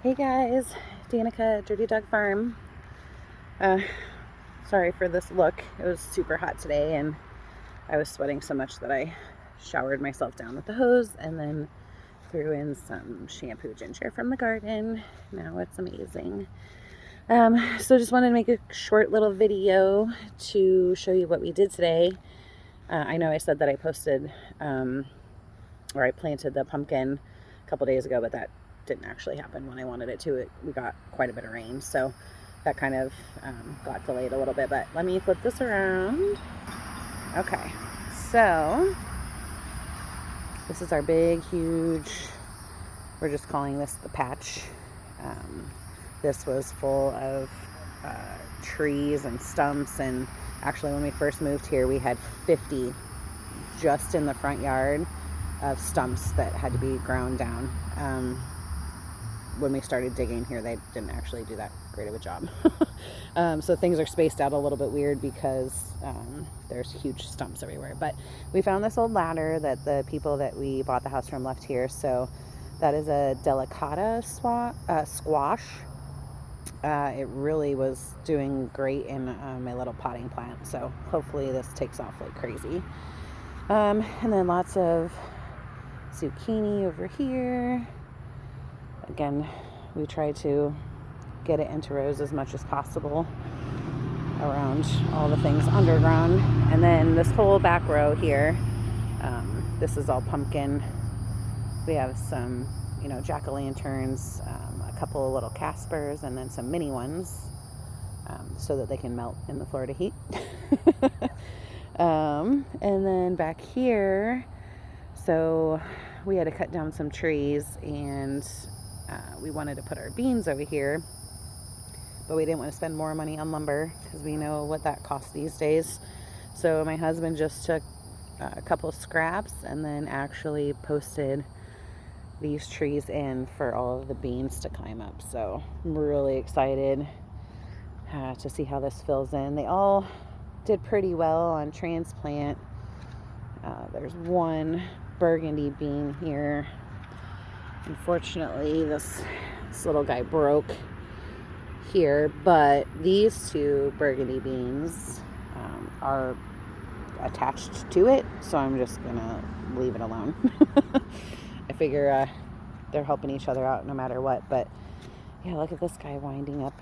Hey guys, Danica, Dirty Dog Farm. Uh, Sorry for this look. It was super hot today and I was sweating so much that I showered myself down with the hose and then threw in some shampoo ginger from the garden. Now it's amazing. So just wanted to make a short little video to show you what we did today. I know I said that I posted or I planted the pumpkin a couple days ago, but that didn't actually happen when I wanted it to. We got quite a bit of rain, so that kind of got delayed a little bit. But let me flip this around. Okay, so this is our big, huge, we're just calling this the patch. This was full of trees and stumps, and actually when we first moved here we had 50 just in the front yard of stumps that had to be ground down. When we started digging here, they didn't actually do that great of a job. So things are spaced out a little bit weird because there's huge stumps everywhere. But we found this old ladder that the people that we bought the house from left here. So that is a delicata squash. It really was doing great in my little potting plant. So hopefully this takes off like crazy. And then lots of zucchini over here. Again, we try to get it into rows as much as possible around all the things underground. And then this whole back row here, this is all pumpkin. We have some, jack-o'-lanterns, a couple of little Caspers, and then some mini ones, so that they can melt in the Florida heat. And then back here, so we had to cut down some trees, and we wanted to put our beans over here, but we didn't want to spend more money on lumber because we know what that costs these days. So my husband just took a couple of scraps and then actually posted these trees in for all of the beans to climb up. So I'm really excited to see how this fills in. They all did pretty well on transplant. There's one burgundy bean here. Unfortunately, this little guy broke here, but these two burgundy beans are attached to it, so I'm just gonna leave it alone. I figure they're helping each other out no matter what. But yeah, look at this guy winding up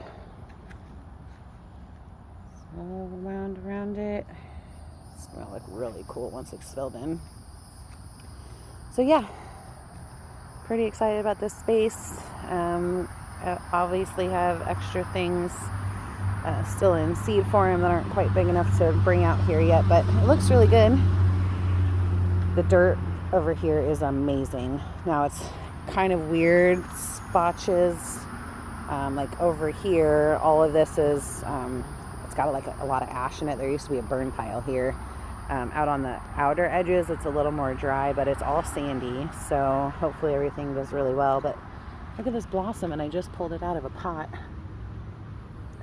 all wound around it. It's gonna look really cool once it's filled in. So yeah, pretty excited about this space. Obviously have extra things still in seed form that aren't quite big enough to bring out here yet, but it looks really good. The dirt over here is amazing. Now it's kind of weird spotches, like over here, all of this is it's got like a lot of ash in it. There used to be a burn pile here. Out on the outer edges it's a little more dry, but it's all sandy, so hopefully everything does really well. But look at this blossom, and I just pulled it out of a pot.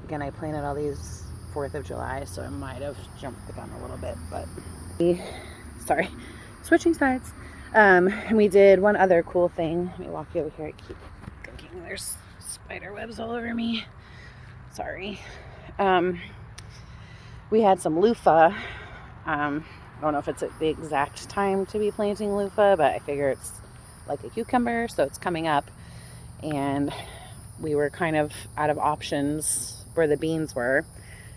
Again, I planted all these 4th of July, so I might have jumped the gun a little bit, but sorry, switching sides. And we did one other cool thing. Let me walk you over here. I keep thinking there's spider webs all over me. Sorry. We had some loofah. I don't know if it's the exact time to be planting loofah, but I figure it's like a cucumber, so it's coming up. And we were kind of out of options where the beans were.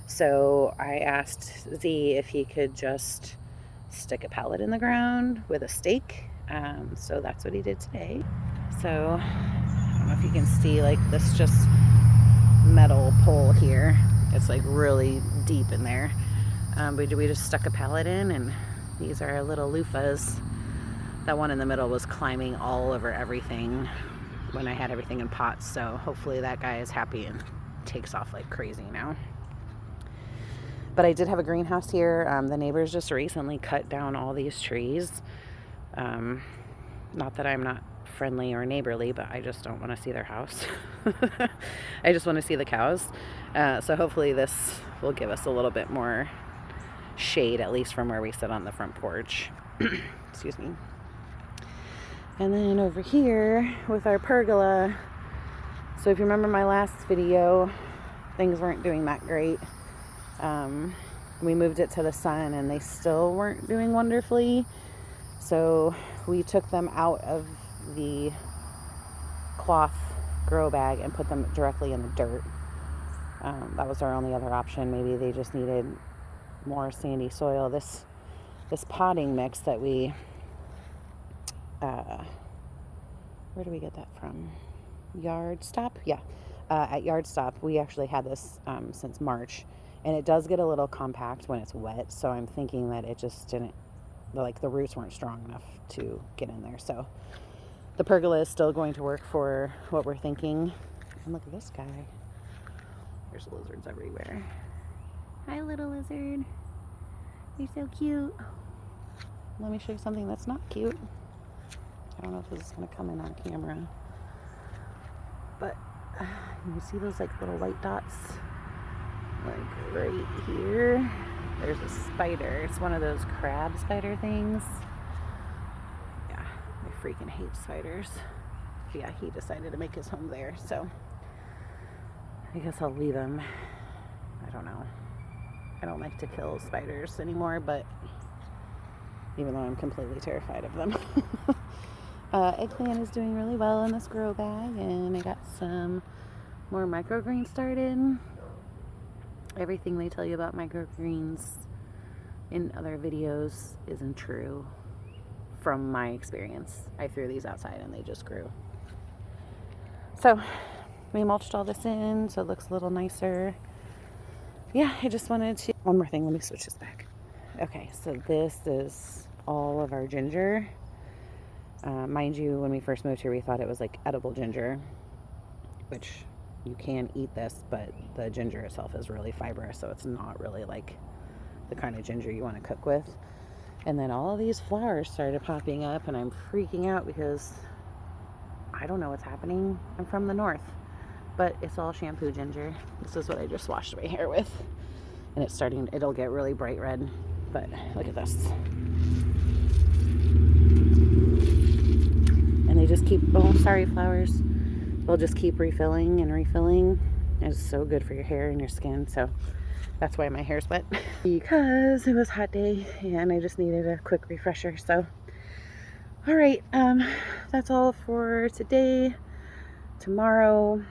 So I asked Z if he could just stick a pellet in the ground with a stake. So that's what he did today. So I don't know if you can see like this just metal pole here. It's like really deep in there. We just stuck a pellet in, and these are our little loofahs. That one in the middle was climbing all over everything when I had everything in pots, so hopefully that guy is happy and takes off like crazy now. But I did have a greenhouse here. The neighbors just recently cut down all these trees. Not that I'm not friendly or neighborly, but I just don't want to see their house. I just want to see the cows. So hopefully this will give us a little bit more shade, at least from where we sit on the front porch. Excuse me. And then over here with our pergola, So if you remember my last video, things weren't doing that great. We moved it to the sun and they still weren't doing wonderfully. So we took them out of the cloth grow bag and put them directly in the dirt. That was our only other option. Maybe they just needed more sandy soil. This potting mix that we, where do we get that from? Yard Stop? Yeah, at Yard Stop. We actually had this since March, and it does get a little compact when it's wet, so I'm thinking that it just didn't, like, the roots weren't strong enough to get in there. So the pergola is still going to work for what we're thinking. And look at this guy. There's lizards everywhere. Hi, little lizard. You're so cute. Let me show you something that's not cute. I don't know if this is going to come in on camera. But you see those like little white dots? Like right here. There's a spider. It's one of those crab spider things. Yeah, I freaking hate spiders. But yeah, he decided to make his home there. So I guess I'll leave him. I don't know. I don't like to kill spiders anymore, but even though I'm completely terrified of them. Eggplant is doing really well in this grow bag, and I got some more microgreens started. Everything they tell you about microgreens in other videos isn't true from my experience. I threw these outside and they just grew. So we mulched all this in so it looks a little nicer. Yeah, I just wanted to... One more thing, let me switch this back. Okay, so this is all of our ginger. Mind you, when we first moved here, we thought it was like edible ginger, which you can eat this, but the ginger itself is really fibrous, so it's not really like the kind of ginger you want to cook with. And then all of these flowers started popping up, and I'm freaking out because I don't know what's happening. I'm from the north, but it's all shampoo ginger. This is what I just washed my hair with, and it's starting, it'll get really bright red, but look at this. And they just keep, oh, sorry, flowers. They'll just keep refilling and refilling. It's so good for your hair and your skin. So that's why my hair's wet, because it was a hot day and I just needed a quick refresher. So, all right, that's all for today. Tomorrow,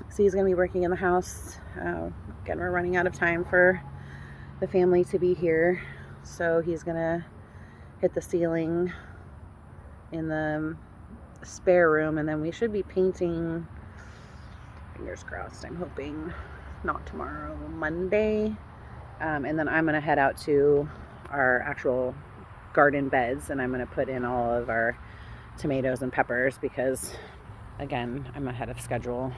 so he's gonna be working in the house. Again, we're running out of time for the family to be here. So he's gonna hit the ceiling in the spare room, and then we should be painting, fingers crossed, I'm hoping not tomorrow, Monday. And then I'm gonna head out to our actual garden beds, and I'm gonna put in all of our tomatoes and peppers, because again, I'm ahead of schedule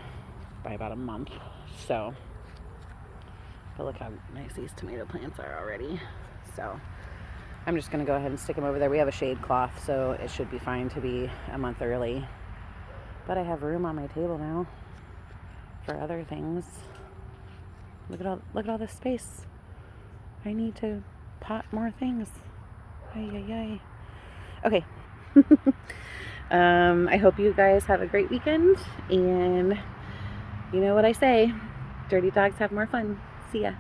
by about a month. So, but look how nice these tomato plants are already. So I'm just going to go ahead and stick them over there. We have a shade cloth, so it should be fine to be a month early. But I have room on my table now for other things. Look at all this space. I need to pot more things. Ay, ay, ay. Okay. I hope you guys have a great weekend, and you know what I say, dirty dogs have more fun. See ya.